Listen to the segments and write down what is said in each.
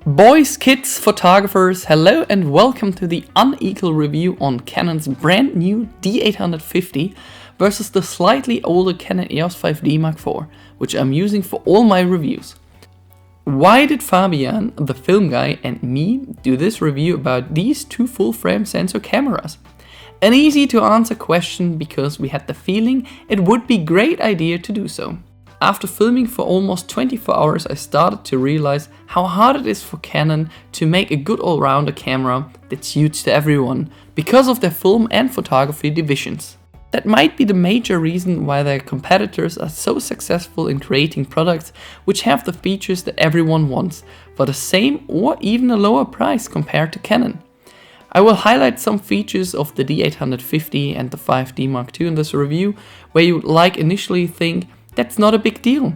Boys, kids, photographers, hello and welcome to the unequal review on Canon's brand new D850 versus the slightly older Canon EOS 5D Mark IV, which I'm using for all my reviews. Why did Fabian, the film guy, and me do this review about these two full-frame sensor cameras? An easy to answer question because we had the feeling it would be a great idea to do so. After filming for almost 24 hours, I started to realize how hard it is for Canon to make a good all-rounder camera that suits to everyone because of their film and photography divisions. That might be the major reason why their competitors are so successful in creating products which have the features that everyone wants for the same or even a lower price compared to Canon. I will highlight some features of the D850 and the 5D Mark II in this review where you would initially think that's not a big deal.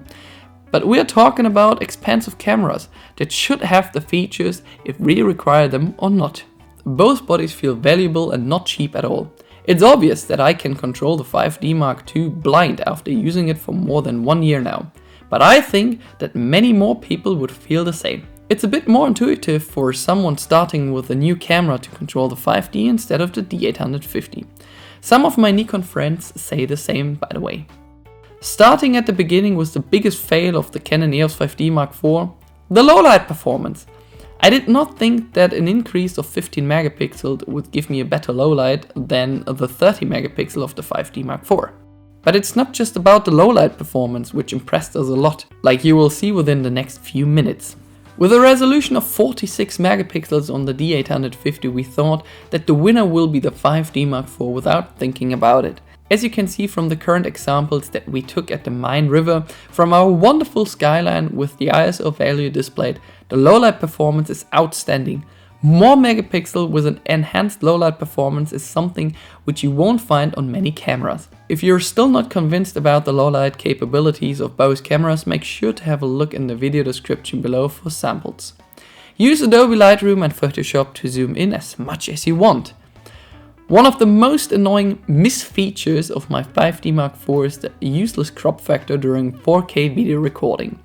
But we are talking about expensive cameras that should have the features if we require them or not. Both bodies feel valuable and not cheap at all. It's obvious that I can control the 5D Mark II blind after using it for more than 1 year now. But I think that many more people would feel the same. It's a bit more intuitive for someone starting with a new camera to control the 5D instead of the D850. Some of my Nikon friends say the same, by the way. Starting at the beginning was the biggest fail of the Canon EOS 5D Mark IV, the low light performance. I did not think that an increase of 15 megapixels would give me a better low light than the 30 megapixel of the 5D Mark IV. But it's not just about the low light performance which impressed us a lot, like you will see within the next few minutes. With a resolution of 46 megapixels on the D850, we thought that the winner will be the 5D Mark IV without thinking about it. As you can see from the current examples that we took at the Moin river from our wonderful skyline with the ISO value displayed, the low-light performance is outstanding. More megapixel with an enhanced low-light performance is something which you won't find on many cameras. If you're still not convinced about the low-light capabilities of both cameras, make sure to have a look in the video description below for samples. Use Adobe Lightroom and Photoshop to zoom in as much as you want. One of the most annoying misfeatures of my 5D Mark IV is the useless crop factor during 4K video recording.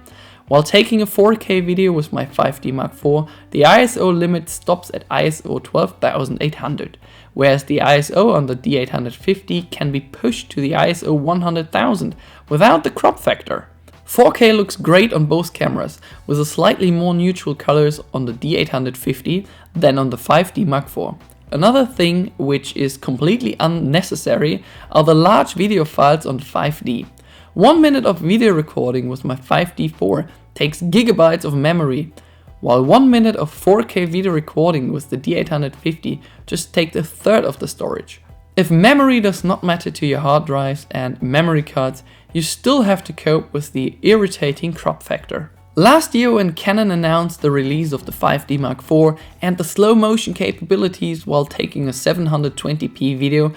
While taking a 4K video with my 5D Mark IV, the ISO limit stops at ISO 12800, whereas the ISO on the D850 can be pushed to the ISO 100,000 without the crop factor. 4K looks great on both cameras, with a slightly more neutral colors on the D850 than on the 5D Mark IV. Another thing which is completely unnecessary are the large video files on the 5D. 1 minute of video recording with my 5D4 takes gigabytes of memory, while 1 minute of 4K video recording with the D850 just takes a third of the storage. If memory does not matter to your hard drives and memory cards, you still have to cope with the irritating crop factor. Last year when Canon announced the release of the 5D Mark IV and the slow motion capabilities while taking a 720p video,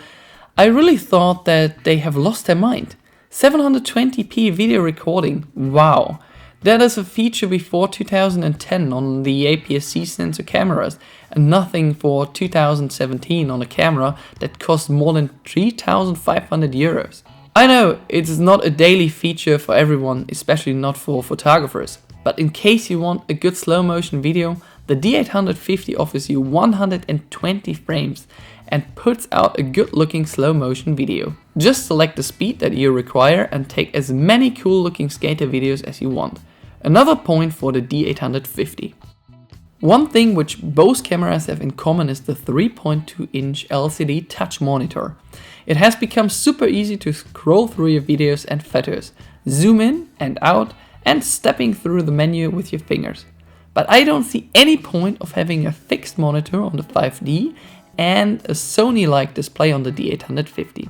I really thought that they have lost their mind. 720p video recording, wow! That is a feature before 2010 on the APS-C sensor cameras and nothing for 2017 on a camera that costs more than 3,500 euros. I know it's not a daily feature for everyone, especially not for photographers, but in case you want a good slow motion video, the D850 offers you 120 frames and puts out a good looking slow motion video. Just select the speed that you require and take as many cool looking skater videos as you want. Another point for the D850. One thing which both cameras have in common is the 3.2-inch LCD touch monitor. It has become super easy to scroll through your videos and photos, zoom in and out, and stepping through the menu with your fingers. But I don't see any point of having a fixed monitor on the 5D and a Sony-like display on the D850.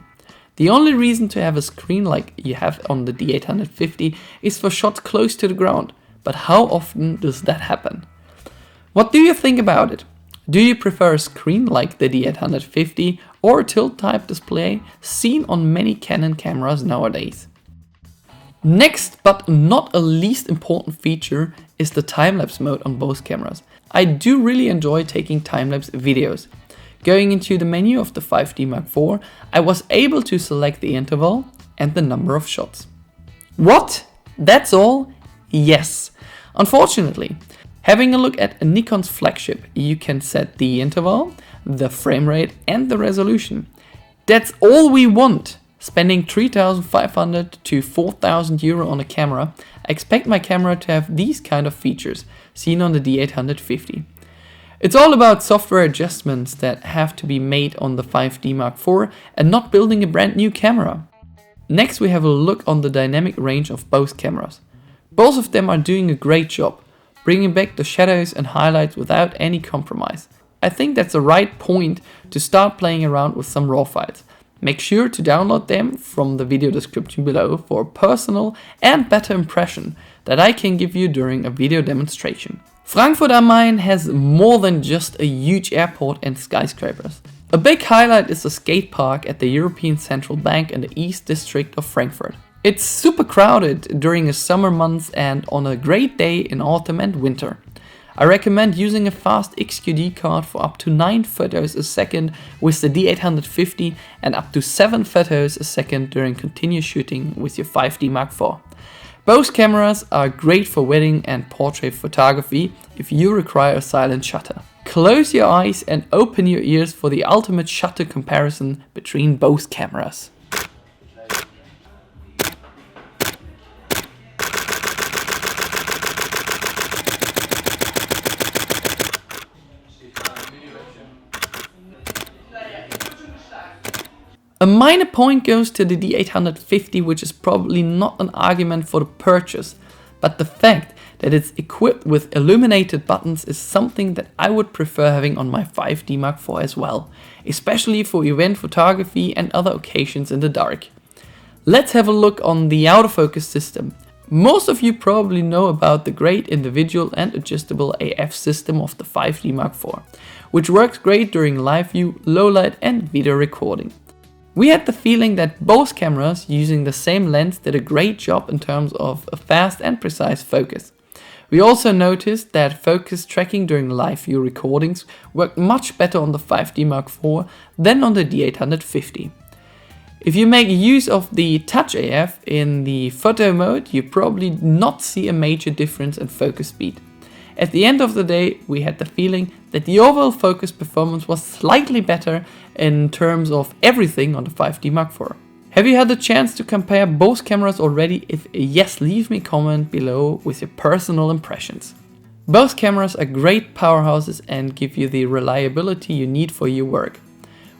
The only reason to have a screen like you have on the D850 is for shots close to the ground, but how often does that happen? What do you think about it? Do you prefer a screen like the D850 or a tilt-type display seen on many Canon cameras nowadays? Next but not a least important feature is the time-lapse mode on both cameras. I do really enjoy taking time-lapse videos. Going into the menu of the 5D Mark IV, I was able to select the interval and the number of shots. What? That's all? Yes. Unfortunately, Having a look at Nikon's flagship, you can set the interval, the frame rate and the resolution. That's all we want. Spending 3,500 to 4,000 euro on a camera, I expect my camera to have these kind of features seen on the D850. It's all about software adjustments that have to be made on the 5D Mark IV and not building a brand new camera. Next we have a look on the dynamic range of both cameras. Both of them are doing a great job, bringing back the shadows and highlights without any compromise. I think that's the right point to start playing around with some RAW files. Make sure to download them from the video description below for a personal and better impression that I can give you during a video demonstration. Frankfurt am Main has more than just a huge airport and skyscrapers. A big highlight is the skate park at the European Central Bank in the East District of Frankfurt. It's super crowded during the summer months and on a great day in autumn and winter. I recommend using a fast XQD card for up to 9 photos a second with the D850 and up to 7 photos a second during continuous shooting with your 5D Mark IV. Both cameras are great for wedding and portrait photography if you require a silent shutter. Close your eyes and open your ears for the ultimate shutter comparison between both cameras. A minor point goes to the D850, which is probably not an argument for the purchase, but the fact that it's equipped with illuminated buttons is something that I would prefer having on my 5D Mark IV as well, especially for event photography and other occasions in the dark. Let's have a look on the autofocus system. Most of you probably know about the great individual and adjustable AF system of the 5D Mark IV, which works great during live view, low light and video recording. We had the feeling that both cameras using the same lens did a great job in terms of a fast and precise focus. We also noticed that focus tracking during live view recordings worked much better on the 5D Mark IV than on the D850. If you make use of the Touch AF in the photo mode, you probably not see a major difference in focus speed. At the end of the day, we had the feeling that the overall focus performance was slightly better in terms of everything on the 5D Mark IV. Have you had the chance to compare both cameras already? If yes, leave me a comment below with your personal impressions. Both cameras are great powerhouses and give you the reliability you need for your work.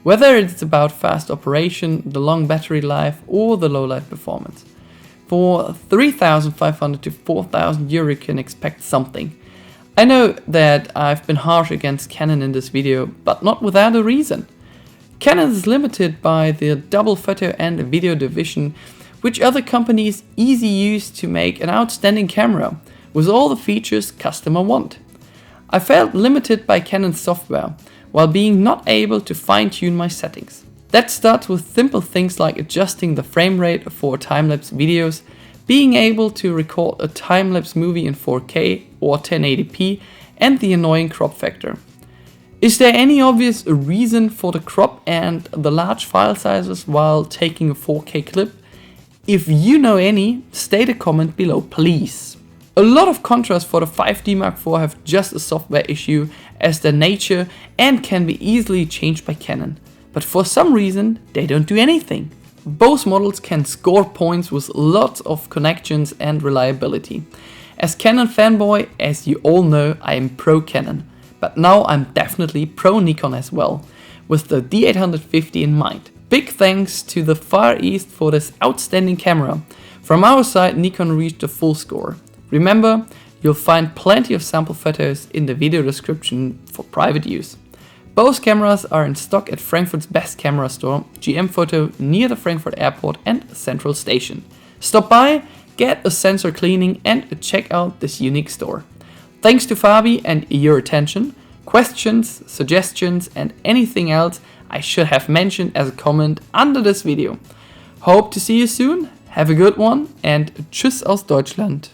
Whether it's about fast operation, the long battery life or the low light performance. For 3,500 to 4,000 euro you can expect something. I know that I've been harsh against Canon in this video, but not without a reason. Canon is limited by the double photo and video division, which other companies easily use to make an outstanding camera, with all the features customers want. I felt limited by Canon software, while being not able to fine-tune my settings. That starts with simple things like adjusting the frame rate for time-lapse videos, being able to record a time-lapse movie in 4K or 1080p, and the annoying crop factor. Is there any obvious reason for the crop and the large file sizes while taking a 4K clip? If you know any, state a comment below please. A lot of CONTRAS for the 5D Mark IV have just a software issue as their nature and can be easily changed by Canon, but for some reason they don't do anything. Both models can score points with lots of connections and reliability. As Canon fanboy, as you all know, I am pro Canon, but now I'm definitely pro Nikon as well, with the D850 in mind. Big thanks to the Far East for this outstanding camera. From our side, Nikon reached a full score. Remember, you'll find plenty of sample photos in the video description for private use. Both cameras are in stock at Frankfurt's best camera store, GM-Foto, near the Frankfurt airport and Central Station. Stop by, get a sensor cleaning and check out this unique store. Thanks to Fabi and your attention. Questions, suggestions and anything else I should have mentioned as a comment under this video. Hope to see you soon, have a good one and tschüss aus Deutschland.